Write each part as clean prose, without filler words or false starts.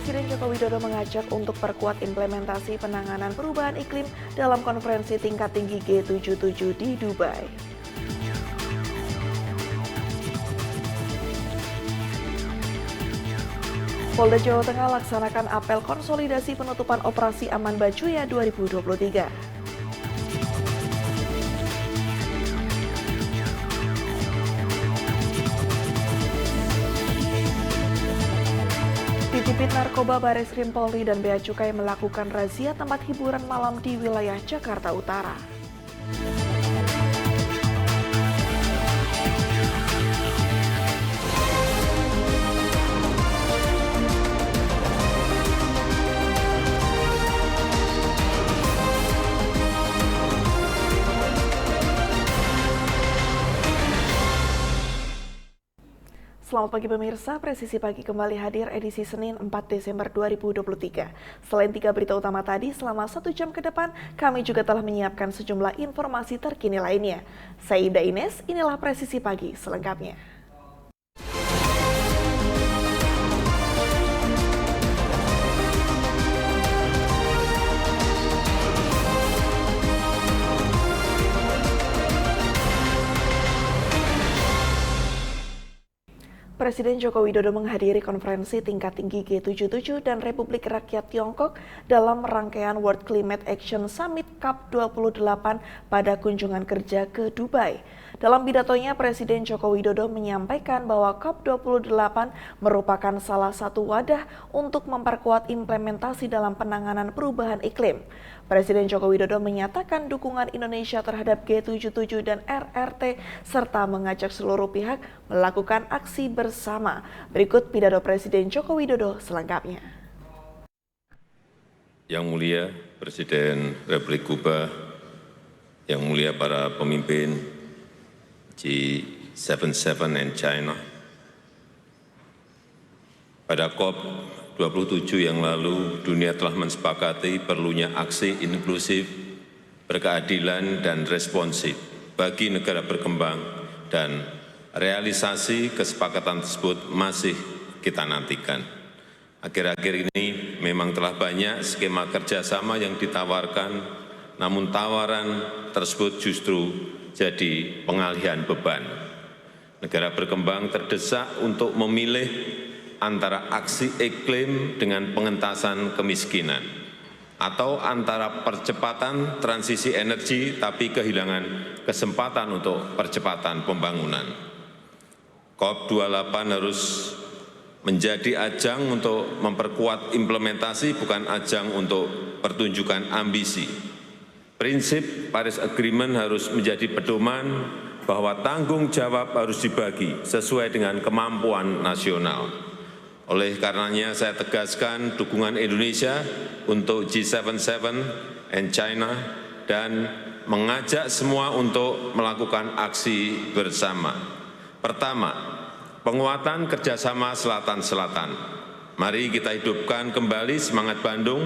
Presiden Joko Widodo mengajak untuk perkuat implementasi penanganan perubahan iklim dalam konferensi tingkat tinggi G77 di Dubai. Polda Jawa Tengah laksanakan apel konsolidasi penutupan operasi Aman Bacuya 2023. Ditipit narkoba, Bareskrim Polri dan Bea Cukai melakukan razia tempat hiburan malam di wilayah Jakarta Utara. Selamat pagi pemirsa, Presisi Pagi kembali hadir edisi Senin 4 Desember 2023. Selain 3 berita utama tadi, selama 1 jam ke depan, kami juga telah menyiapkan sejumlah informasi terkini lainnya. Saya Ida Ines, inilah Presisi Pagi selengkapnya. Presiden Joko Widodo menghadiri konferensi tingkat tinggi G77 dan Republik Rakyat Tiongkok dalam rangkaian World Climate Action Summit COP28 pada kunjungan kerja ke Dubai. Dalam pidatonya, Presiden Joko Widodo menyampaikan bahwa COP28 merupakan salah satu wadah untuk memperkuat implementasi dalam penanganan perubahan iklim. Presiden Joko Widodo menyatakan dukungan Indonesia terhadap G77 dan RRT serta mengajak seluruh pihak melakukan aksi bersama. Berikut pidato Presiden Joko Widodo selengkapnya. Yang mulia Presiden Republik Kuba, yang mulia para pemimpin G77 and China. Pada COP27 yang lalu, dunia telah mensepakati perlunya aksi inklusif, berkeadilan dan responsif bagi negara berkembang, dan realisasi kesepakatan tersebut masih kita nantikan. Akhir-akhir ini memang telah banyak skema kerjasama yang ditawarkan, namun tawaran tersebut justru jadi pengalihan beban. Negara berkembang terdesak untuk memilih antara aksi iklim dengan pengentasan kemiskinan, atau antara percepatan transisi energi tapi kehilangan kesempatan untuk percepatan pembangunan. COP28 harus menjadi ajang untuk memperkuat implementasi, bukan ajang untuk pertunjukan ambisi. Prinsip Paris Agreement harus menjadi pedoman bahwa tanggung jawab harus dibagi sesuai dengan kemampuan nasional. Oleh karenanya saya tegaskan dukungan Indonesia untuk G77 and China dan mengajak semua untuk melakukan aksi bersama. Pertama, penguatan kerjasama Selatan-Selatan. Mari kita hidupkan kembali semangat Bandung,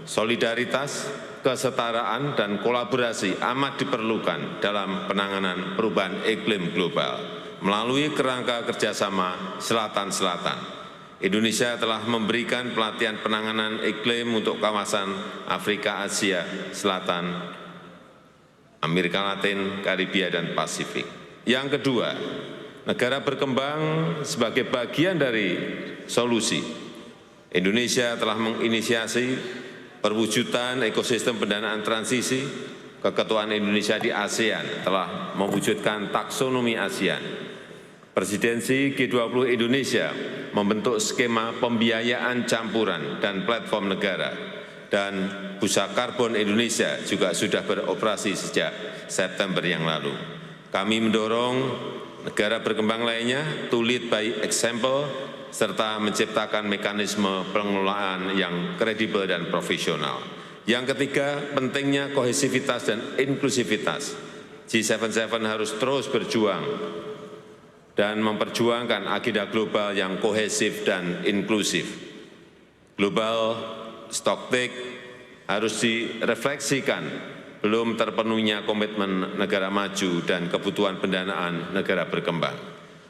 solidaritas, kesetaraan dan kolaborasi amat diperlukan dalam penanganan perubahan iklim global melalui kerangka kerjasama Selatan-Selatan. Indonesia telah memberikan pelatihan penanganan iklim untuk kawasan Afrika, Asia Selatan, Amerika Latin, Karibia, dan Pasifik. Yang kedua, negara berkembang sebagai bagian dari solusi. Indonesia telah menginisiasi perwujudan ekosistem pendanaan transisi. Keketuaan Indonesia di ASEAN telah mewujudkan taksonomi ASEAN. Presidensi G20 Indonesia membentuk skema pembiayaan campuran dan platform negara, dan Bursa Karbon Indonesia juga sudah beroperasi sejak September yang lalu. Kami mendorong negara berkembang lainnya to lead by example, serta menciptakan mekanisme pengelolaan yang kredibel dan profesional. Yang ketiga, pentingnya kohesivitas dan inklusivitas. G77 harus terus berjuang dan memperjuangkan agenda global yang kohesif dan inklusif. Global stocktake harus direfleksikan belum terpenuhnya komitmen negara maju dan kebutuhan pendanaan negara berkembang.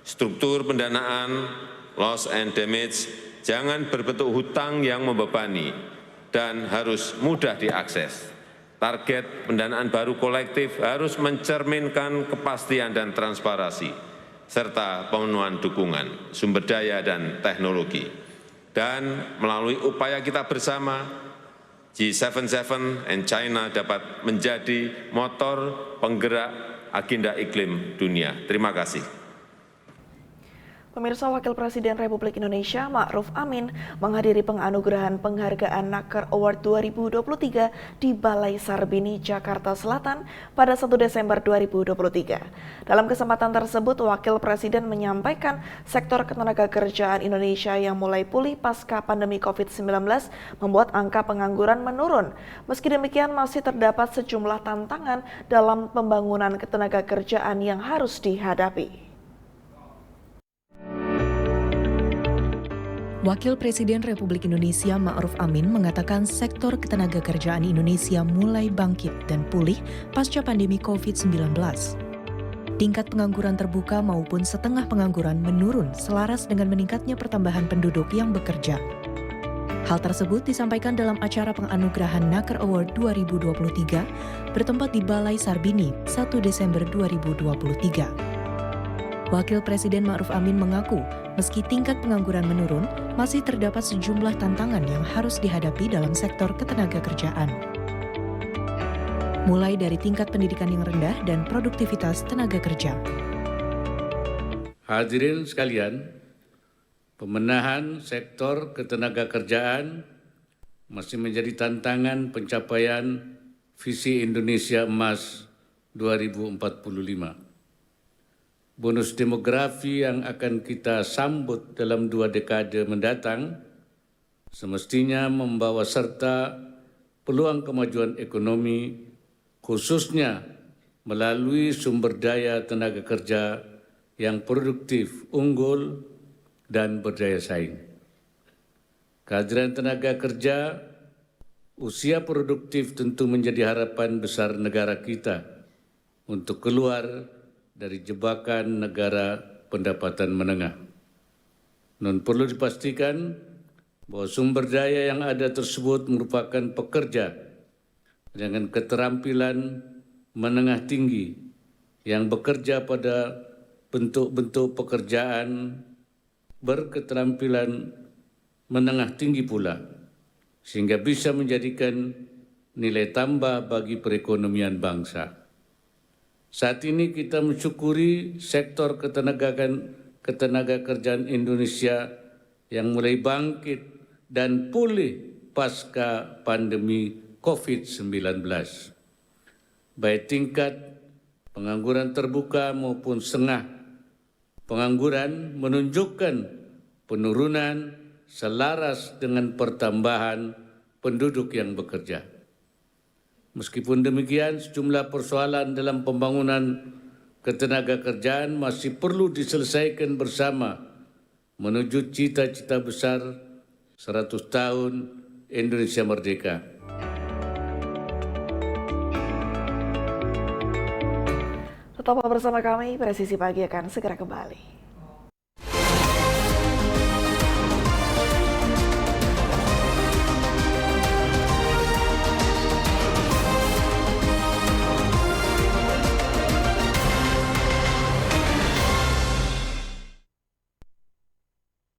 Struktur pendanaan, loss and damage, jangan berbentuk hutang yang membebani dan harus mudah diakses. Target pendanaan baru kolektif harus mencerminkan kepastian dan transparansi, serta pemenuhan dukungan, sumber daya, dan teknologi. Dan melalui upaya kita bersama, G77 and China dapat menjadi motor penggerak agenda iklim dunia. Terima kasih. Pemirsa, Wakil Presiden Republik Indonesia Ma'ruf Amin menghadiri penganugerahan penghargaan Naker Award 2023 di Balai Sarbini, Jakarta Selatan pada 1 Desember 2023. Dalam kesempatan tersebut, Wakil Presiden menyampaikan sektor ketenagakerjaan Indonesia yang mulai pulih pasca pandemi COVID-19 membuat angka pengangguran menurun. Meski demikian, masih terdapat sejumlah tantangan dalam pembangunan ketenagakerjaan yang harus dihadapi. Wakil Presiden Republik Indonesia Ma'ruf Amin mengatakan sektor ketenagakerjaan Indonesia mulai bangkit dan pulih pasca pandemi COVID-19. Tingkat pengangguran terbuka maupun setengah pengangguran menurun selaras dengan meningkatnya pertambahan penduduk yang bekerja. Hal tersebut disampaikan dalam acara penganugerahan Naker Award 2023 bertempat di Balai Sarbini 1 Desember 2023. Wakil Presiden Ma'ruf Amin mengaku, meski tingkat pengangguran menurun, masih terdapat sejumlah tantangan yang harus dihadapi dalam sektor ketenagakerjaan. Mulai dari tingkat pendidikan yang rendah dan produktivitas tenaga kerja. Hadirin sekalian, pemenahan sektor ketenagakerjaan masih menjadi tantangan pencapaian visi Indonesia Emas 2045. Bonus demografi yang akan kita sambut dalam 2 dekade mendatang semestinya membawa serta peluang kemajuan ekonomi, khususnya melalui sumber daya tenaga kerja yang produktif, unggul, dan berdaya saing. Kehadiran tenaga kerja, usia produktif tentu menjadi harapan besar negara kita untuk keluar dari jebakan negara pendapatan menengah. Namun perlu dipastikan bahwa sumber daya yang ada tersebut merupakan pekerja dengan keterampilan menengah tinggi yang bekerja pada bentuk-bentuk pekerjaan berketerampilan menengah tinggi pula, sehingga bisa menjadikan nilai tambah bagi perekonomian bangsa. Saat ini kita mensyukuri sektor ketenagakerjaan Indonesia yang mulai bangkit dan pulih pasca pandemi COVID-19. Baik tingkat pengangguran terbuka maupun setengah pengangguran menunjukkan penurunan selaras dengan pertambahan penduduk yang bekerja. Meskipun demikian, sejumlah persoalan dalam pembangunan ketenagakerjaan masih perlu diselesaikan bersama menuju cita-cita besar 100 tahun Indonesia Merdeka. Tetaplah bersama kami, Presisi Pagi akan segera kembali.